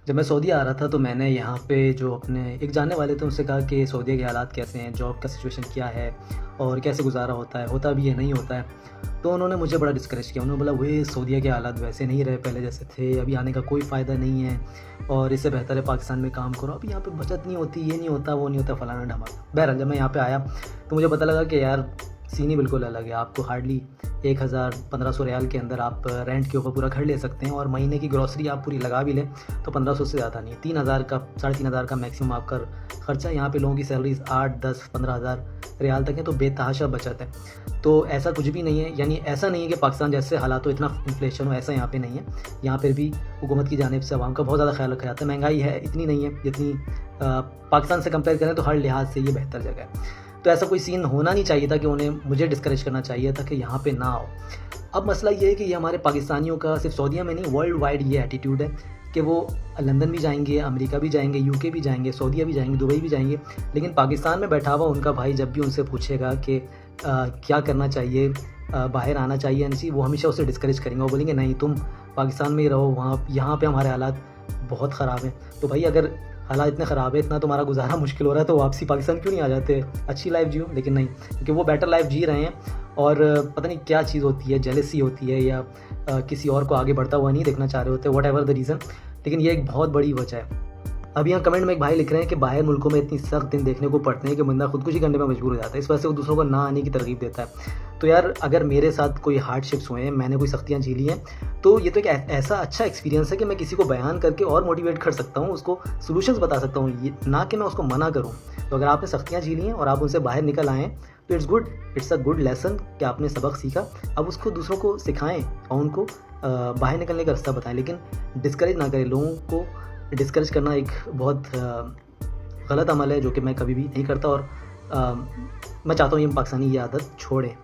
जब मैं सऊदी आ रहा था तो मैंने यहाँ पे जो अपने एक जानने वाले थे उनसे कहा कि सऊदीया के हालात कैसे हैं, जॉब का सिचुएशन क्या है और कैसे गुज़ारा होता भी है, नहीं होता है। तो उन्होंने मुझे बड़ा डिस्करेज किया। उन्होंने बोला वही सऊदीया के हालात वैसे नहीं रहे पहले जैसे थे, अभी आने का कोई फ़ायदा नहीं है और इससे बेहतर है पाकिस्तान में काम करो, अभी यहाँ पे बचत नहीं होती, ये नहीं होता, वो नहीं होता, फलाना-ढमाका। बहरहाल जब मैं यहाँ पे आया तो मुझे पता लगा कि यार सीन ही बिल्कुल अलग है। आपको हार्डली 1000-1500 रियाल के अंदर आप रेंट के ऊपर पूरा घर ले सकते हैं और महीने की ग्रॉसरी आप पूरी लगा भी लें तो 1500 से ज़्यादा नहीं है। 3000 का 3500 का मैक्सिमम आपका खर्चा। यहाँ पे लोगों की सैलरीज 8-10-15 हज़ार रियाल तक है, तो बेतहाशा बचत है। तो ऐसा कुछ भी नहीं है, यानी ऐसा नहीं है कि पाकिस्तान जैसे हालात हो, इतना इन्फ्लेशन हो, ऐसा यहाँ पे नहीं है। यहाँ पर भी हुकूमत की जानिब से आवाम का बहुत ज़्यादा ख्याल रखा जाता है। महंगाई है, इतनी नहीं है जितनी पाकिस्तान से कंपेयर करें तो हर लिहाज से ये बेहतर जगह है। तो ऐसा कोई सीन होना नहीं चाहिए था कि उन्हें मुझे डिस्करेज करना चाहिए था कि यहाँ पे ना आओ। अब मसला ये है कि ये हमारे पाकिस्तानियों का सिर्फ सऊदीया में नहीं, वर्ल्ड वाइड ये एटीट्यूड है कि वो लंदन भी जाएंगे, अमेरिका भी जाएंगे, यूके भी जाएंगे, सऊदीया भी जाएंगे, दुबई भी जाएंगे, लेकिन पाकिस्तान में बैठा हुआ उनका भाई जब भी उनसे पूछेगा कि क्या करना चाहिए, बाहर आना चाहिए नहीं, वो हमेशा उसे डिस्करेज करेंगे। वो बोलेंगे नहीं तुम पाकिस्तान में ही रहो, वहाँ यहाँ पे हमारे हालात बहुत ख़राब हैं। तो भाई अगर हालात इतने ख़राब है, इतना तुम्हारा गुजारा मुश्किल हो रहा है, तो वापसी पाकिस्तान क्यों नहीं आ जाते, अच्छी लाइफ जियो। लेकिन नहीं, क्योंकि वो बेटर लाइफ जी रहे हैं और पता नहीं क्या चीज़ होती है, जेलसी होती है या किसी और को आगे बढ़ता हुआ नहीं देखना चाह रहे होते, वट एवर द रीज़न, लेकिन ये एक बहुत बड़ी वजह है। अब यहाँ कमेंट में एक भाई लिख रहे हैं कि बाहर मुल्कों में इतनी सख्त दिन देखने को पड़ते हैं कि बंदा खुदकुशी करने में मजबूर हो जाता है, इस वजह से वो दूसरों को ना आने की तरगीब देता है। तो यार अगर मेरे साथ कोई हार्डशिप्स हुए हैं, मैंने कोई सख्तियाँ झेली हैं, तो ये तो एक ऐसा अच्छा एक्सपीरियंस है कि मैं किसी को बयान करके और मोटिवेट कर सकता हूँ, उसको सॉल्यूशंस बता सकता हूँ, ये ना कि मैं उसको मना करूँ। तो अगर आपने सख्तियाँ झेली हैं और आप उनसे बाहर निकल आए हैं तो इट्स अ गुड लेसन कि आपने सबक सीखा। अब उसको दूसरों को सिखाएँ और उनको बाहर निकलने का रास्ता बताएँ, लेकिन डिस्करेज ना करें। लोगों को डिस्करेज करना एक बहुत गलत अमल है जो कि मैं कभी भी नहीं करता और मैं चाहता हूँ ये पाकिस्तानी ये आदत छोड़ें।